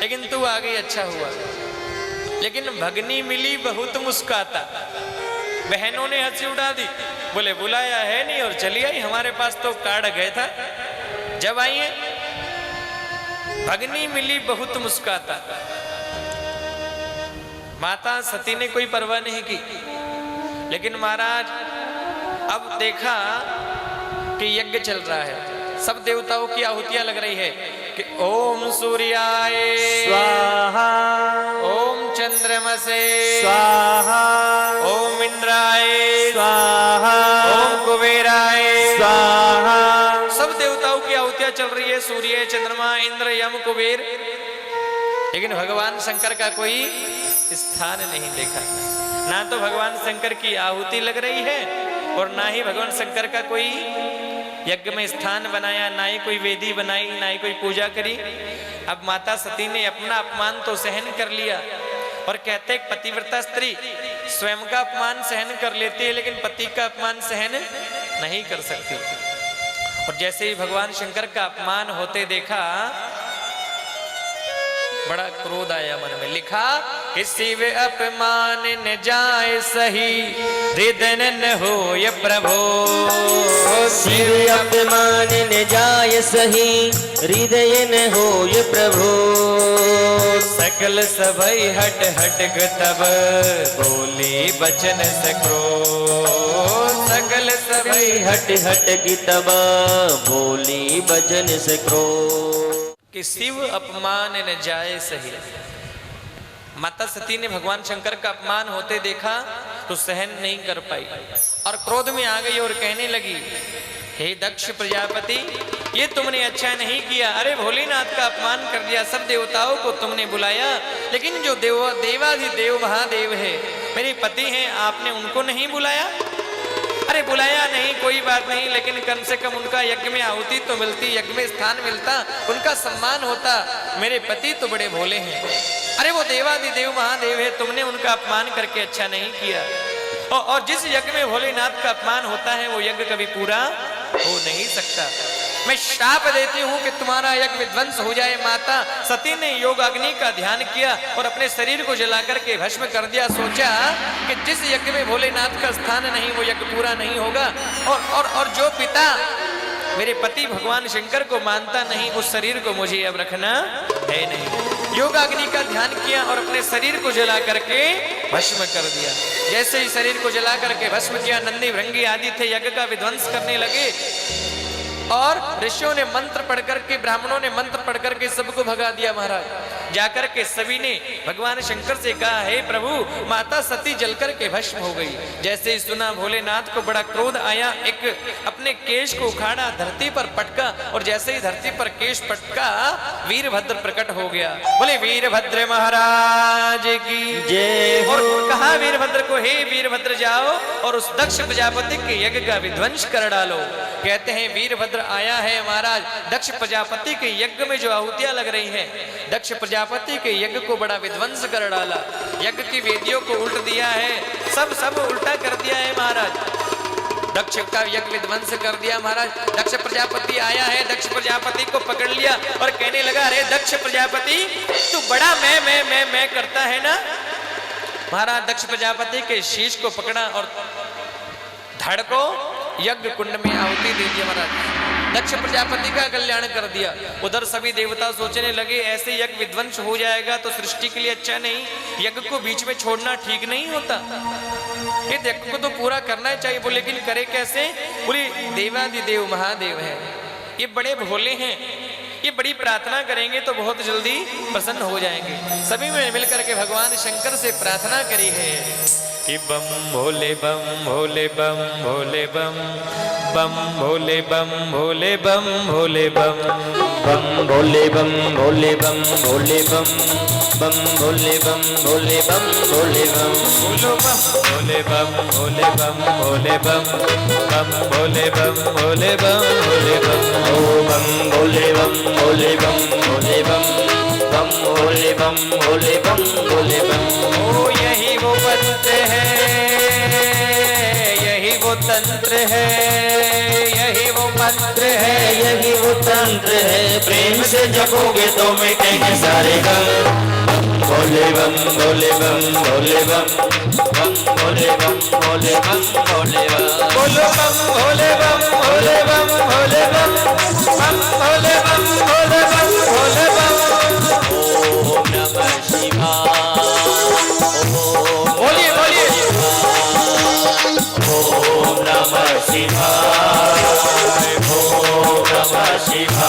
लेकिन तू आ गई अच्छा हुआ। लेकिन भगनी मिली बहुत मुस्काता, बहनों ने हंसी उड़ा दी, बोले बुलाया है नहीं और चली आई, हमारे पास तो कार्ड गया था। जब आई है भगनी मिली बहुत मुस्काता, माता सती ने कोई परवाह नहीं की। लेकिन महाराज अब देखा कि यज्ञ चल रहा है, सब देवताओं की आहुतियां लग रही है कि ओम सूर्याय स्वाहा, ओम चंद्रमसे स्वाहा, ओम इंद्राय स्वाहा, ओम कुबेराय स्वाहा। सब देवताओं की आहुतियां चल रही है, सूर्य, चंद्रमा, इंद्र, यम, कुबेर। लेकिन भगवान शंकर का कोई स्थान नहीं देखा। ना तो भगवान शंकर की आहुति लग रही है और ना ही भगवान शंकर का कोई यज्ञ में स्थान बनाया, ना ही कोई वेदी बनाई, ना ही कोई पूजा करी। अब माता सती ने अपना अपमान तो सहन कर लिया और कहते हैं पतिव्रता स्त्री स्वयं का अपमान सहन कर लेती है लेकिन पति का अपमान सहन नहीं कर सकती। और जैसे ही भगवान शंकर का अपमान होते देखा, बड़ा क्रोध आया मन में। लिखा किसी वे अपमान न जाए सही, हृदय न हो ये प्रभो। शिव अपमान न जाय सही, हृदय न हो ये प्रभो। सकल सभई हट हट तब बोली बचन सक्रो। सकल सभई हट हट की तब बोली बचन से क्रो। कि शिव अपमान न जाए सही। माता सती ने भगवान शंकर का अपमान होते देखा तो सहन नहीं कर पाई और क्रोध में आ गई और कहने लगी, हे दक्ष प्रजापति, ये तुमने अच्छा नहीं किया। अरे भोलेनाथ का अपमान कर दिया, सब देवताओं को तुमने बुलाया, लेकिन जो देवाधिदेव महादेव है, मेरे पति हैं, आपने उनको नहीं बुलाया। अरे बुलाया नहीं कोई बात नहीं, लेकिन कम से कम उनका यज्ञ में आहुति तो मिलती, यज्ञ में स्थान मिलता, उनका सम्मान होता। मेरे पति तो बड़े भोले हैं। अरे वो देवाधिदेव महादेव है, तुमने उनका अपमान करके अच्छा नहीं किया। और जिस यज्ञ में भोलेनाथ का अपमान होता है वो यज्ञ कभी पूरा हो नहीं सकता। मैं श्राप देती हूँ कि तुम्हारा यज्ञ विध्वंस हो जाए। माता सती ने योग अग्नि का ध्यान किया और अपने शरीर को जलाकर के भस्म कर दिया। सोचा कि जिस यज्ञ में भोलेनाथ का स्थान नहीं वो यज्ञ पूरा नहीं होगा। और जो पिता मेरे पति भगवान शंकर को मानता नहीं, उस शरीर को मुझे अब रखना है नहीं। योगाग्नि का ध्यान किया और अपने शरीर को जला करके भस्म कर दिया। जैसे ही शरीर को जला करके भस्म किया, नंदी भृंगी आदि थे यज्ञ का विध्वंस करने लगे और ऋषियों ने मंत्र पढ़ करके, ब्राह्मणों ने मंत्र पढ़ करके सबको भगा दिया। महाराज जाकर के सभी ने भगवान शंकर से कहा, हे प्रभु, माता सती जलकर के भस्म हो गई। जैसे ही सुना भोलेनाथ को बड़ा क्रोध आया, एक अपने केश को उखाड़ा, धरती पर पटका और जैसे ही धरती पर केश पटका, वीरभद्र प्रकट हो गया। बोले वीरभद्र महाराज की जय। और कहा वीरभद्र को, हे वीरभद्र जाओ और उस दक्ष प्रजापति के यज्ञ का विध्वंस कर डालो। कहते हैं वीरभद्र आया है महाराज, दक्ष प्रजापति के यज्ञ में जो आहुतियां लग रही हैं, दक्ष प्रजापति के यज्ञ को बड़ा विध्वंस कर डाला। यज्ञ की वेदियों को उल्ट दिया है, सब उल्टा कर दिया है महाराज। दक्ष का यज्ञ विध्वंस कर दिया महाराज। दक्ष प्रजापति आया है, दक्ष प्रजापति को पकड़ लिया और कहने लगा, अरे दक्ष प्रजापति, तू बड़ा मैं करता है ना। महाराज दक्ष प्रजापति के शीश को पकड़ा और धड़ को यज्ञ कुंड में आहुति दे दिया। महाराज दक्ष प्रजापति का कल्याण कर दिया। उधर सभी देवता सोचने लगे, ऐसे यज्ञ विध्वंस हो जाएगा तो सृष्टि के लिए अच्छा नहीं, यज्ञ को बीच में छोड़ना ठीक नहीं होता, ये यज्ञ को तो पूरा करना चाहिए। बोले लेकिन करे कैसे? बोले देवाधिदेव महादेव है, ये बड़े भोले हैं, ये बड़ी प्रार्थना करेंगे तो बहुत जल्दी प्रसन्न हो जाएंगे। सभी में मिलकर के भगवान शंकर से प्रार्थना करी है कि बम भोले बम भोले बम भोले बम बम भोले बम भोले बम भोले बम बम भोले बम भोले बम भोले बम बम भोले बम भोले बम भोले बम बोलो बम भोले बम भोले बम भोले बम बम भोले बम भोले बम भोले बम ओ बम भोले बम भोले बम भोले बम बम भोले बम भोले बम भोले बम। ओ यही वो मंत्र है, यही यही वो तंत्र है, यही वो मंत्र है, यही वो तंत्र है, प्रेम से जपोगे तो मिटेंगे सारे गम। भोले बम भोले बम भोले बम बम भोले बम भोले बम भोले बम। बोलो बम भोले बम भोले बम भोले बम बम भोले बम भोले बम भोले बम। ओम नमः शिवाय, बोलिए बोलिए। ओम नमः शिवाय, ओम नमः शिवाय।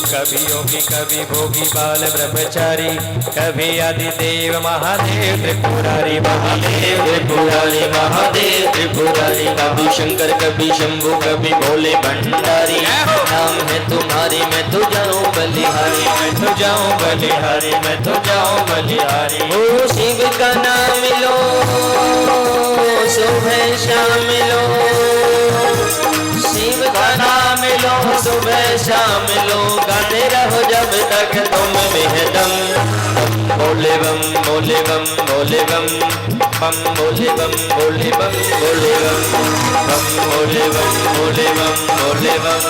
कभी योगी कभी भोगी बाल ब्रह्मचारी, कभी आदिदेव महादेव त्रिपुरारी, महादेव त्रिपुरारी, महादेव त्रिपुरारी। कभी शंकर कभी शंभु कभी भोले भंडारी। नाम है तुम्हारी मैं तो जाऊं बलिहारी, मैं तो जाऊं बलिहारी, मैं तो जाऊं बलिहारी। ओ शिव का नाम लो सुबह शाम लो, शिव का नाम लो सुबह शाम लो, गाते रहो जब तक तुम में है दम। भोले बम भोले बम भोले बम बम भोले बम भोले बम भोले बम बम भोले बम भोले बम भोले बम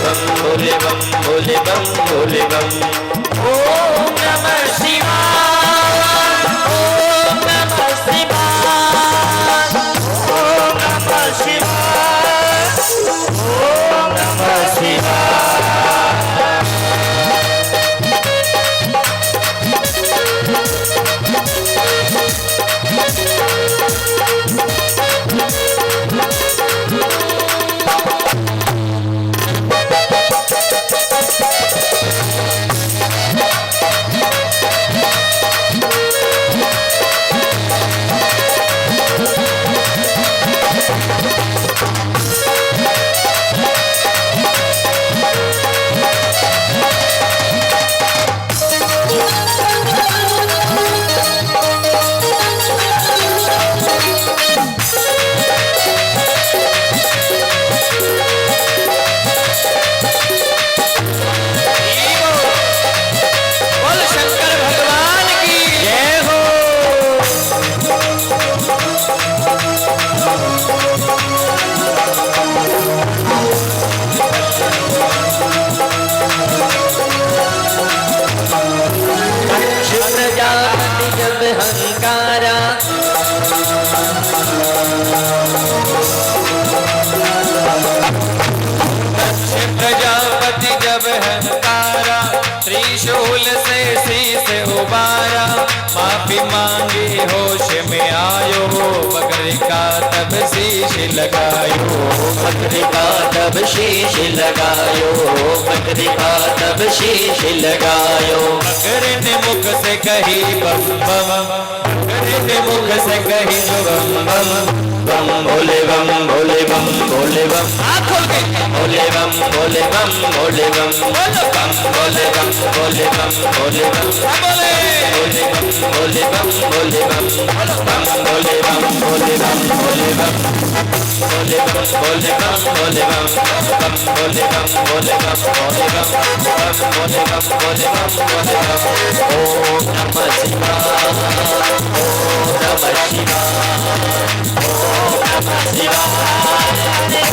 बम भोले बम भोले बम भोले बम। ओम नमः शिवाय, ओम नमः शिवाय, ओम नमः शिवाय, ओम नमः शिवाय। प्रजापति जब हंकारा, त्रिशूल से शीस उबारा, माफी मांगी होश में आयो, बकरी का तब शीश लगायो, बकरी का तब शीश लगायो, बकरी का तब शीश लगायो। बकरे ने मुख से कही बम बम, बकरे ने मुख से कही बम बम बम भोले बम भोले बम भोले बम। हाथ खोल के भोले बम भोले बम भोले बम बम भोले बम भोले बम भोले बम बोले भोले बम भोले बम भोले बम बम भोले बम भोले बम भोले बम भोले बम भोले बम भोले बम बम भोले बम भोले बम भोले बम बम भोले बम भोले बम भोले बम। ओम नमः शिवाय, ओम नमः शिवाय, ओम नमः शिवाय।